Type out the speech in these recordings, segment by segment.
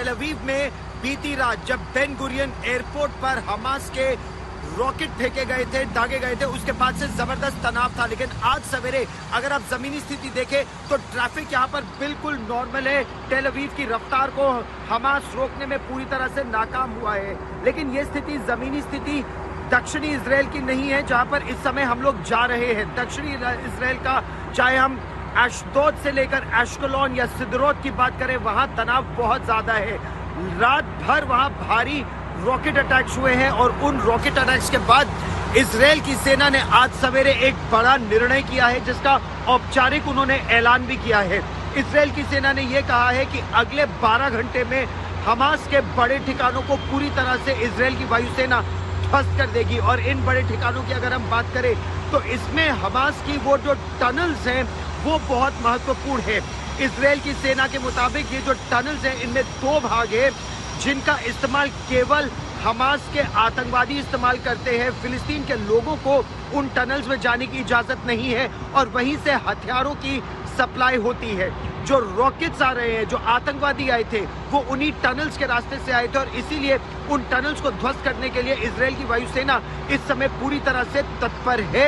Tel Aviv में बीती रात जब बेन गुरियन एयरपोर्ट पर हमास के रॉकेट फेंके गए थे, दागे गए थे, उसके बाद से जबरदस्त तनाव था। लेकिन आज सवेरे अगर आप जमीनी स्थिति देखें तो ट्रैफिक यहाँ पर बिल्कुल नॉर्मल है। टेल अवीव की रफ्तार को हमास रोकने में पूरी तरह से नाकाम हुआ है। लेकिन ये स्थिति, जमीनी स्थिति दक्षिणी इजराइल की नहीं है जहां पर इस समय हम लोग जा रहे हैं। दक्षिणी इजराइल का, चाहे हम एशदोद से लेकर एशकलोन या सिदरोत की बात करें, वहां तनाव बहुत ज्यादा है। रात भर वहां भारी रॉकेट अटैक्स हुए हैं और उन रॉकेट अटैक्स के बाद इजराइल की सेना ने आज सवेरे एक बड़ा निर्णय किया है जिसका औपचारिक उन्होंने ऐलान भी किया है। इजराइल की सेना ने यह कहा है कि अगले 12 घंटे में हमास के बड़े ठिकानों को पूरी तरह से इजराइल की वायुसेना ध्वस्त कर देगी। और इन बड़े ठिकानों की अगर हम बात करें तो इसमें हमास की वो जो टनल्स हैं वो बहुत महत्वपूर्ण है। इजराइल की सेना के मुताबिक ये जो टनल्स हैं इनमें 2 भाग है जिनका इस्तेमाल केवल हमास के आतंकवादी इस्तेमाल करते हैं। फिलिस्तीन के लोगों को उन टनल्स में जाने की इजाजत नहीं है और वहीं से हथियारों की सप्लाई होती है। जो रॉकेट्स आ रहे हैं, जो आतंकवादी आए थे, वो उन्हीं टनल्स के रास्ते से आए थे और इसीलिए उन टनल्स को ध्वस्त करने के लिए इजराइल की वायुसेना इस समय पूरी तरह से तत्पर है।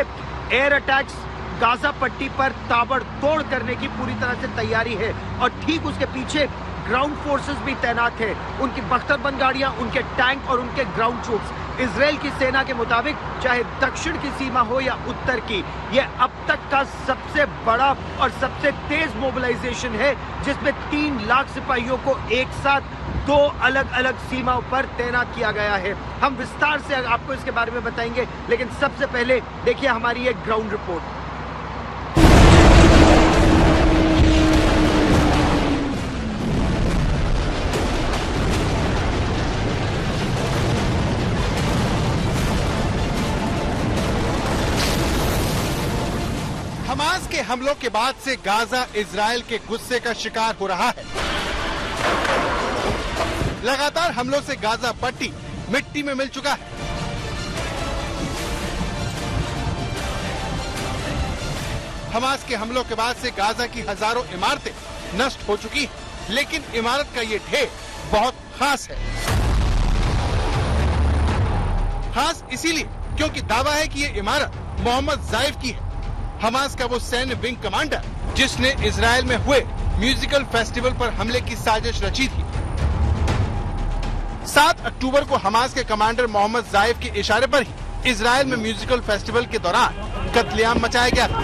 एयर अटैक्स गाजा पट्टी पर ताबड़तोड़ करने की पूरी तरह से तैयारी है और ठीक उसके पीछे ग्राउंड फोर्सेस भी तैनात है। उनकी बख्तरबंद गाड़ियां, उनके टैंक और उनके ग्राउंड ट्रूप्स। इजराइल की सेना के मुताबिक चाहे दक्षिण की सीमा हो या उत्तर की, यह अब तक का सबसे बड़ा और सबसे तेज मोबिलाइजेशन है जिसमें 3 लाख सिपाहियों को एक साथ 2 अलग अलग सीमाओं पर तैनात किया गया है। हम विस्तार से आपको इसके बारे में बताएंगे, लेकिन सबसे पहले देखिए हमारी एक ग्राउंड रिपोर्ट। हमास के हमलों के बाद से गाजा इजराइल के गुस्से का शिकार हो रहा है। लगातार हमलों से गाजा पट्टी मिट्टी में मिल चुका है। हमास के हमलों के बाद से गाजा की हजारों इमारतें नष्ट हो चुकी हैं, लेकिन इमारत का ये ढेर बहुत खास है। खास इसीलिए क्योंकि दावा है कि ये इमारत मोहम्मद जाइफ की है, हमास का वो सैन्य विंग कमांडर जिसने इजराइल में हुए म्यूजिकल फेस्टिवल पर हमले की साजिश रची थी। 7 अक्टूबर को हमास के कमांडर मोहम्मद जाइफ के इशारे पर ही इजराइल में म्यूजिकल फेस्टिवल के दौरान कत्लेआम मचाया गया था।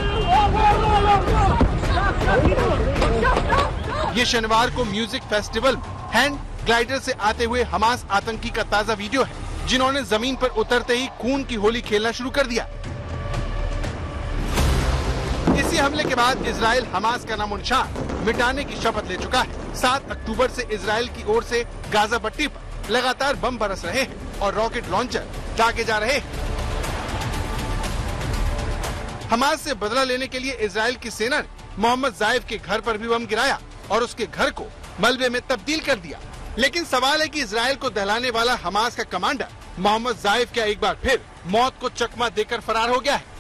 ये शनिवार को म्यूजिक फेस्टिवल हैंड ग्लाइडर से आते हुए हमास आतंकी का ताजा वीडियो है, जिन्होंने जमीन पर उतरते ही खून की होली खेलना शुरू कर दिया। इसी हमले के बाद इजराइल हमास का नामो निशान मिटाने की शपथ ले चुका है। 7 अक्टूबर से इजराइल की ओर से गाजा पट्टी पर लगातार बम बरस रहे हैं और रॉकेट लॉन्चर दागे जा रहे हैं। हमास से बदला लेने के लिए इजराइल की सेना ने मोहम्मद जाइफ के घर पर भी बम गिराया और उसके घर को मलबे में तब्दील कर दिया। लेकिन सवाल है कि इजराइल को दहलाने वाला हमास का कमांडर मोहम्मद जाइफ क्या एक बार फिर मौत को चकमा देकर फरार हो गया है?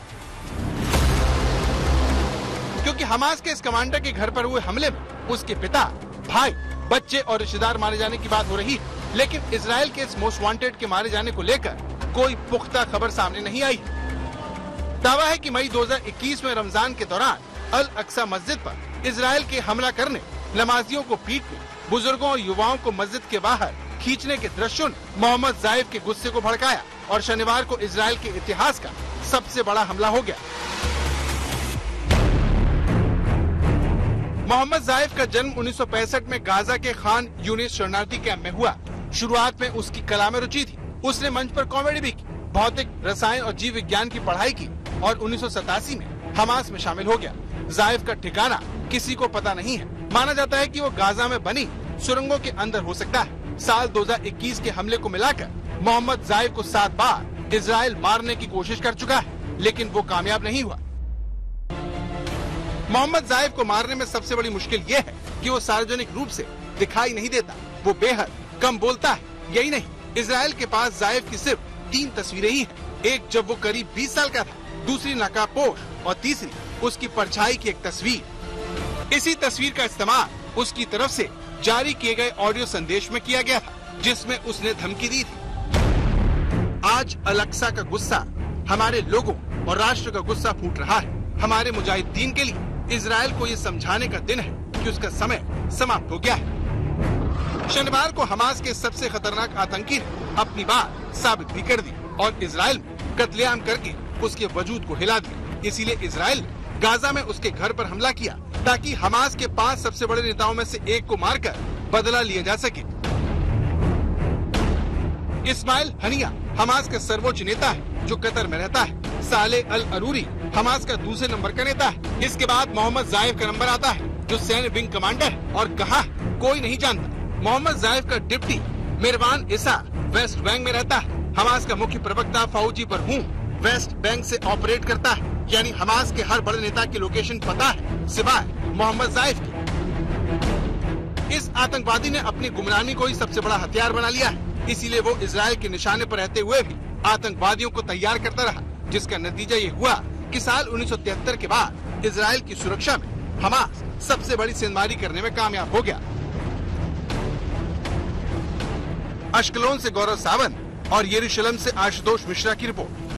क्योंकि हमास के इस कमांडर के घर पर हुए हमले में उसके पिता, भाई, बच्चे और रिश्तेदार मारे जाने की बात हो रही है, लेकिन इजराइल के इस मोस्ट वांटेड के मारे जाने को लेकर कोई पुख्ता खबर सामने नहीं आई। दावा है कि मई 2021 में रमजान के दौरान अल अक्सा मस्जिद पर इजराइल के हमला करने, नमाजियों को पीटने, बुजुर्गों और युवाओं को मस्जिद के बाहर खींचने के दृश्यों ने मोहम्मद जाइफ के गुस्से को भड़काया और शनिवार को इजराइल के इतिहास का सबसे बड़ा हमला हो गया। मोहम्मद जाइफ का जन्म 1965 में गाजा के खान यूनिस शरणार्थी कैंप में हुआ। शुरुआत में उसकी कला में रुचि थी। उसने मंच पर कॉमेडी भी की, भौतिक, रसायन और जीव विज्ञान की पढ़ाई की और 1987 में हमास में शामिल हो गया। जाइफ का ठिकाना किसी को पता नहीं है। माना जाता है कि वो गाजा में बनी सुरंगों के अंदर हो सकता है। साल 2021 के हमले को मिलाकर मोहम्मद जाइफ को 7 बार इजराइल मारने की कोशिश कर चुका है, लेकिन वो कामयाब नहीं हुआ। मोहम्मद जाइफ को मारने में सबसे बड़ी मुश्किल ये है कि वो सार्वजनिक रूप से दिखाई नहीं देता। वो बेहद कम बोलता है। यही नहीं, इजराइल के पास जाइफ की सिर्फ 3 तस्वीरें ही हैं। एक जब वो करीब 20 साल का था, दूसरी नकाबपोश और तीसरी उसकी परछाई की एक तस्वीर। इसी तस्वीर का इस्तेमाल उसकी तरफ से जारी किए गए ऑडियो संदेश में किया गया था, जिसमें उसने धमकी दी थी। आज अल-अक्सा का गुस्सा हमारे लोगों और राष्ट्र का गुस्सा फूट रहा है। हमारे मुजाहिदीन के लिए इजराइल को ये समझाने का दिन है कि उसका समय समाप्त हो गया है। शनिवार को हमास के सबसे खतरनाक आतंकी ने अपनी बात साबित भी कर दी और इजराइल में कत्लेआम करके उसके वजूद को हिला दिया। इसीलिए इजराइल ने गाजा में उसके घर पर हमला किया ताकि हमास के 5 सबसे बड़े नेताओं में से एक को मारकर बदला लिया जा सके। इस्माइल हनिया हमास का सर्वोच्च नेता है जो कतर में रहता है। साले अल अरूरी हमास का दूसरे नंबर का नेता है। इसके बाद मोहम्मद जायफ का नंबर आता है जो सैन्य विंग कमांडर है और कहा कोई नहीं जानता। मोहम्मद जायफ का डिप्टी मिरवान इसा वेस्ट बैंक में रहता है। हमास का मुख्य प्रवक्ता फौजी बरहूम वेस्ट बैंक से ऑपरेट करता है, यानी हमास के हर बड़े नेता की लोकेशन पता है सिवाय मोहम्मद जायफ की। इस आतंकवादी ने अपनी गुमरानी को ही सबसे बड़ा हथियार बना लिया है, इसीलिए वो इजराइल के निशाने पर रहते हुए भी आतंकवादियों को तैयार करता रहा, जिसका नतीजा ये हुआ कि साल 1973 के बाद इजराइल की सुरक्षा में हमास सबसे बड़ी सेंधमारी करने में कामयाब हो गया। अश्कलोन से गौरव सावंत और यरूशलेम से आशुतोष मिश्रा की रिपोर्ट।